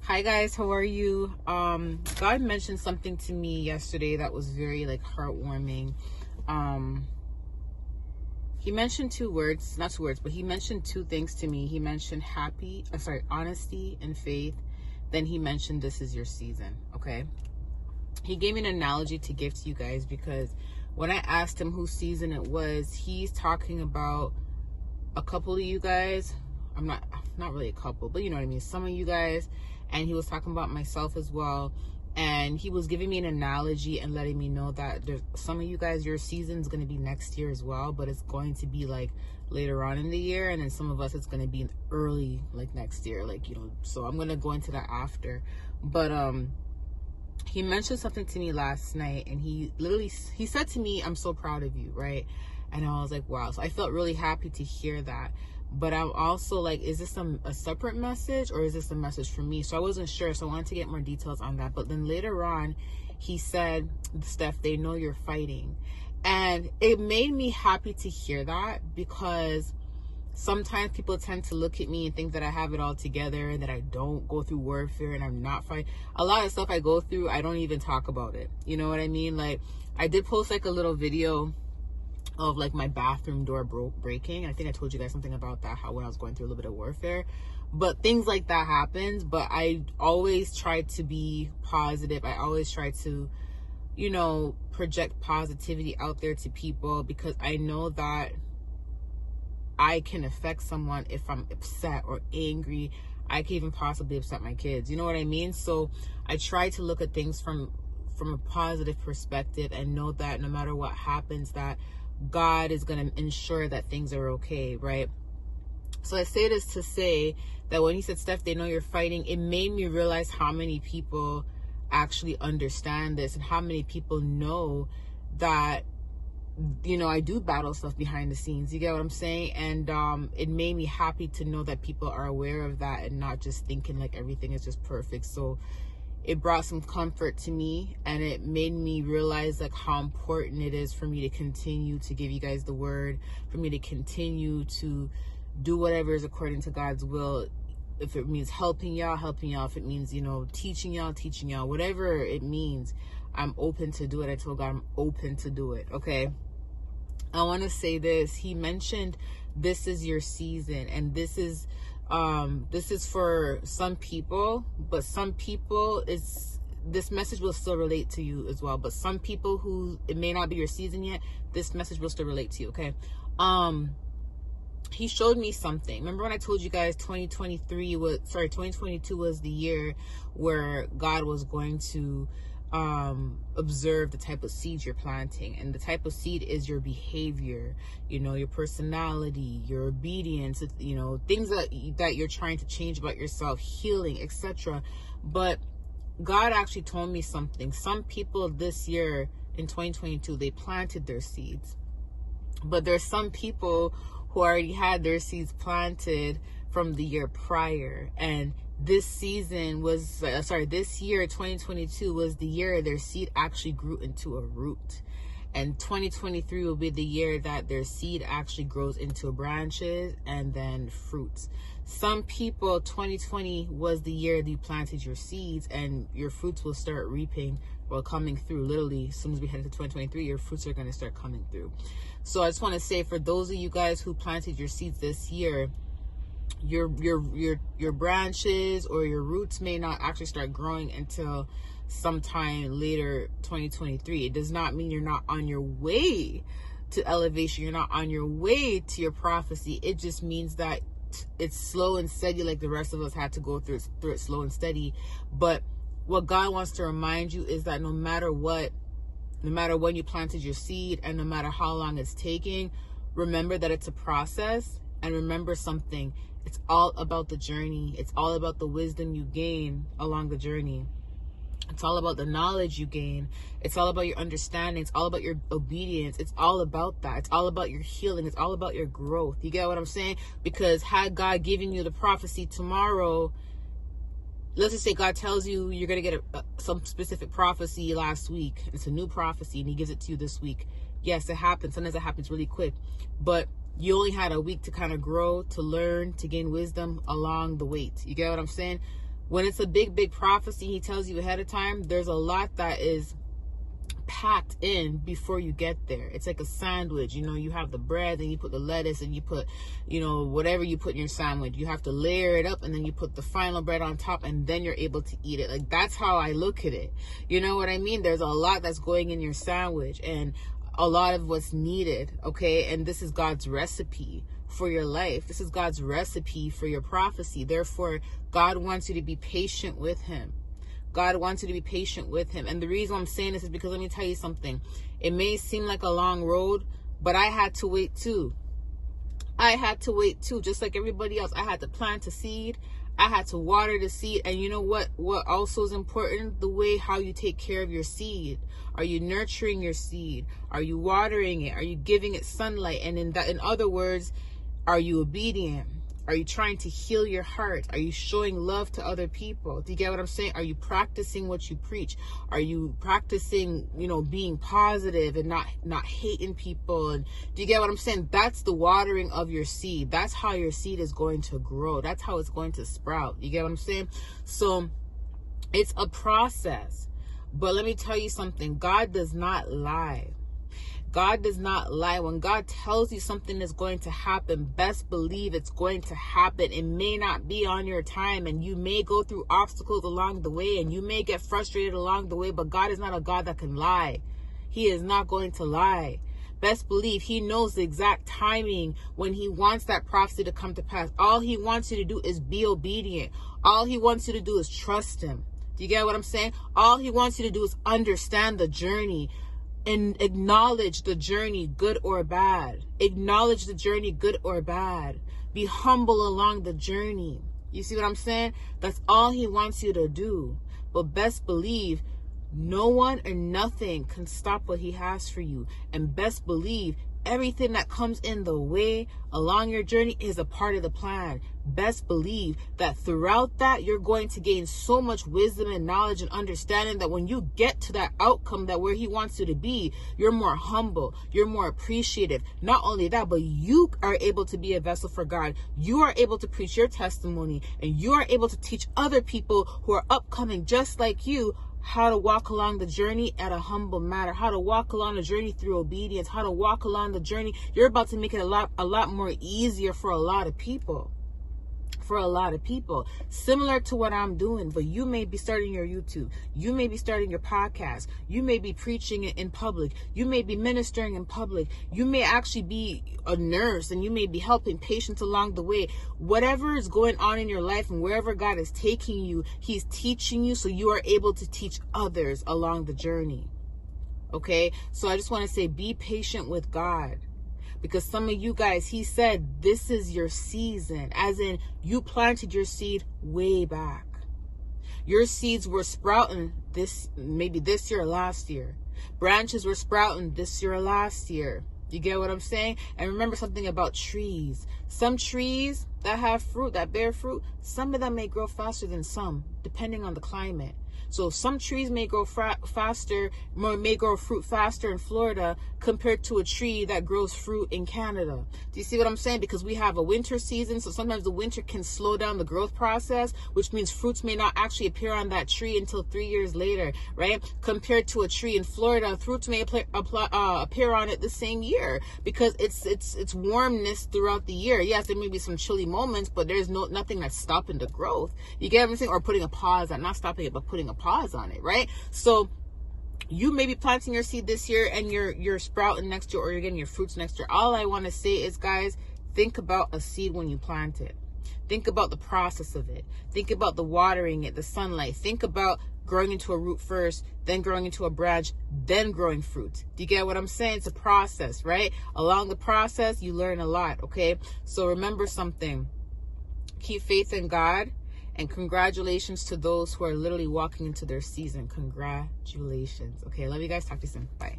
Hi guys, how are you? God mentioned something to me yesterday that was very heartwarming. Um, he mentioned two words, not two words, but he mentioned two things to me. He mentioned honesty and faith. Then he mentioned this is your season. Okay. He gave me an analogy to give to you guys because when I asked him whose season it was, he's talking about a couple of you guys. I'm not really a couple, but you know what I mean, some of you guys. And he was talking about myself as well, and he was giving me an analogy and letting me know that there's some of you guys, your season's going to be next year as well, but it's going to be like later on in the year, and then some of us it's going to be early like next year, so I'm going to go into that after. But he mentioned something to me last night, and he said to me, I'm so proud of you, right? And I was like, wow. So I felt really happy to hear that. But I'm also like, is this a separate message or is this a message for me? So I wasn't sure. So I wanted to get more details on that. But then later on, he said, Steph, they know you're fighting. And it made me happy to hear that, because sometimes people tend to look at me and think that I have it all together and that I don't go through warfare and I'm not fighting. A lot of stuff I go through, I don't even talk about it. You know what I mean? Like, I did post like a little video of like my bathroom door breaking. I think I told you guys something about that, how when I was going through a little bit of warfare. But things like that happens. But I always try to be positive. I always try to, project positivity out there to people, because I know that I can affect someone if I'm upset or angry. I can even possibly upset my kids. You know what I mean? So I try to look at things from a positive perspective and know that no matter what happens, that God is going to ensure that things are okay, right? So I say this to say that when he said, Steph, they know you're fighting, it made me realize how many people actually understand this and how many people know that, I do battle stuff behind the scenes. You get what I'm saying? And it made me happy to know that people are aware of that and not just thinking like everything is just perfect. So it brought some comfort to me, and it made me realize like how important it is for me to continue to give you guys the word, for me to continue to do whatever is according to God's will. If it means helping y'all. If it means, teaching y'all, whatever it means, I'm open to do it. I told God I'm open to do it. Okay. I want to say this. He mentioned this is your season, and this is for some people, but some people this message will still relate to you as well. But some people who it may not be your season yet, this message will still relate to you. Okay. He showed me something. Remember when I told you guys 2022 was the year where God was going to observe the type of seeds you're planting, and the type of seed is your behavior, your personality, your obedience, things that you're trying to change about yourself, healing, etc. But God actually told me something. Some people this year in 2022, they planted their seeds, but there's some people who already had their seeds planted from the year prior. And this year, 2022, was the year their seed actually grew into a root. And 2023 will be the year that their seed actually grows into branches and then fruits. Some people, 2020 was the year that you planted your seeds, and your fruits will start reaping or coming through. Literally, as soon as we head into 2023, your fruits are going to start coming through. So I just want to say, for those of you guys who planted your seeds this year, your branches or your roots may not actually start growing until sometime later 2023. It does not mean you're not on your way to elevation. You're not on your way to your prophecy. It just means that it's slow and steady, like the rest of us had to go through it slow and steady. But what God wants to remind you is that no matter when you planted your seed, and no matter how long it's taking, remember that it's a process. And remember something, it's all about the journey. It's all about the wisdom you gain along the journey. It's all about the knowledge you gain. It's all about your understanding. It's all about your obedience. It's all about that. It's all about your healing. It's all about your growth. You get what I'm saying? Because had God given you the prophecy tomorrow, let's just say God tells you you're going to get some specific prophecy last week. It's a new prophecy, and he gives it to you this week. Yes, it happens. Sometimes it happens really quick. But you only had a week to kind of grow, to learn, to gain wisdom along the wait. You get what I'm saying? When it's a big prophecy, he tells you ahead of time, there's a lot that is packed in before you get there. It's like a sandwich. You have the bread, and you put the lettuce, and you put, whatever you put in your sandwich. You have to layer it up, and then you put the final bread on top, and then you're able to eat it. Like, that's how I look at it. You know what I mean? There's a lot that's going in your sandwich, and a lot of what's needed, okay? And this is God's recipe for your life. This is God's recipe for your prophecy. Therefore, God wants you to be patient with him. God wants you to be patient with him. And the reason I'm saying this is because, let me tell you something. It may seem like a long road, but I had to wait too. Just like everybody else. I had to plant a seed. I had to water the seed. And you know what also is important? The way how you take care of your seed. Are you nurturing your seed? Are you watering it? Are you giving it sunlight? And in other words, are you obedient? Are you trying to heal your heart? Are you showing love to other people? Do you get what I'm saying? Are you practicing what you preach? Are you practicing, being positive and not hating people? And do you get what I'm saying? That's the watering of your seed. That's how your seed is going to grow. That's how it's going to sprout. You get what I'm saying? So it's a process. But let me tell you something. God does not lie. God does not lie. When God tells you something is going to happen, best believe it's going to happen. It may not be on your time, and you may go through obstacles along the way, and you may get frustrated along the way, but God is not a God that can lie. He is not going to lie. Best believe he knows the exact timing when he wants that prophecy to come to pass. All he wants you to do is be obedient. All he wants you to do is trust him. Do you get what I'm saying? All he wants you to do is understand the journey and acknowledge the journey, good or bad. Acknowledge the journey, good or bad. Be humble along the journey. You see what I'm saying? That's all he wants you to do. But best believe no one or nothing can stop what he has for you. And best believe everything that comes in the way along your journey is a part of the plan. Best believe that throughout that, you're going to gain so much wisdom and knowledge and understanding that when you get to that outcome, that where he wants you to be, you're more humble, you're more appreciative. Not only that, but you are able to be a vessel for God. You are able to preach your testimony, and you are able to teach other people who are upcoming just like you how to walk along the journey at a humble manner, how to walk along the journey through obedience, how to walk along the journey. You're about to make it a lot more easier for a lot of people. Similar to what I'm doing. But you may be starting your YouTube, you may be starting your podcast, you may be preaching in public, you may be ministering in public, you may actually be a nurse, and you may be helping patients along the way. Whatever is going on in your life and wherever God is taking you, he's teaching you so you are able to teach others along the journey. Okay, so I just want to say, be patient with God. Because some of you guys, he said, this is your season. As in, you planted your seed way back. Your seeds were sprouting maybe this year or last year. Branches were sprouting this year or last year. You get what I'm saying? And remember something about trees. Some trees that have fruit, that bear fruit, some of them may grow faster than some, depending on the climate. So some trees may grow faster, may grow fruit faster in Florida compared to a tree that grows fruit in Canada. Do you see what I'm saying? Because we have a winter season, so sometimes the winter can slow down the growth process, which means fruits may not actually appear on that tree until 3 years later, right? Compared to a tree in Florida, fruits may appear on it the same year because it's warmness throughout the year. Yes, there may be some chilly moments, but there's nothing that's stopping the growth. You get what I'm saying? Or putting a pause on, not stopping it, but putting a pause on it, right? So you may be planting your seed this year and you're sprouting next year, or you're getting your fruits next year. All I want to say is, guys, think about a seed when you plant it. Think about the process of it. Think about the watering it, the sunlight. Think about growing into a root first, then growing into a branch, then growing fruit. Do you get what I'm saying? It's a process, right? Along the process, you learn a lot, okay? So remember something. Keep faith in God. And congratulations to those who are literally walking into their season. Congratulations. Okay, love you guys. Talk to you soon. Bye.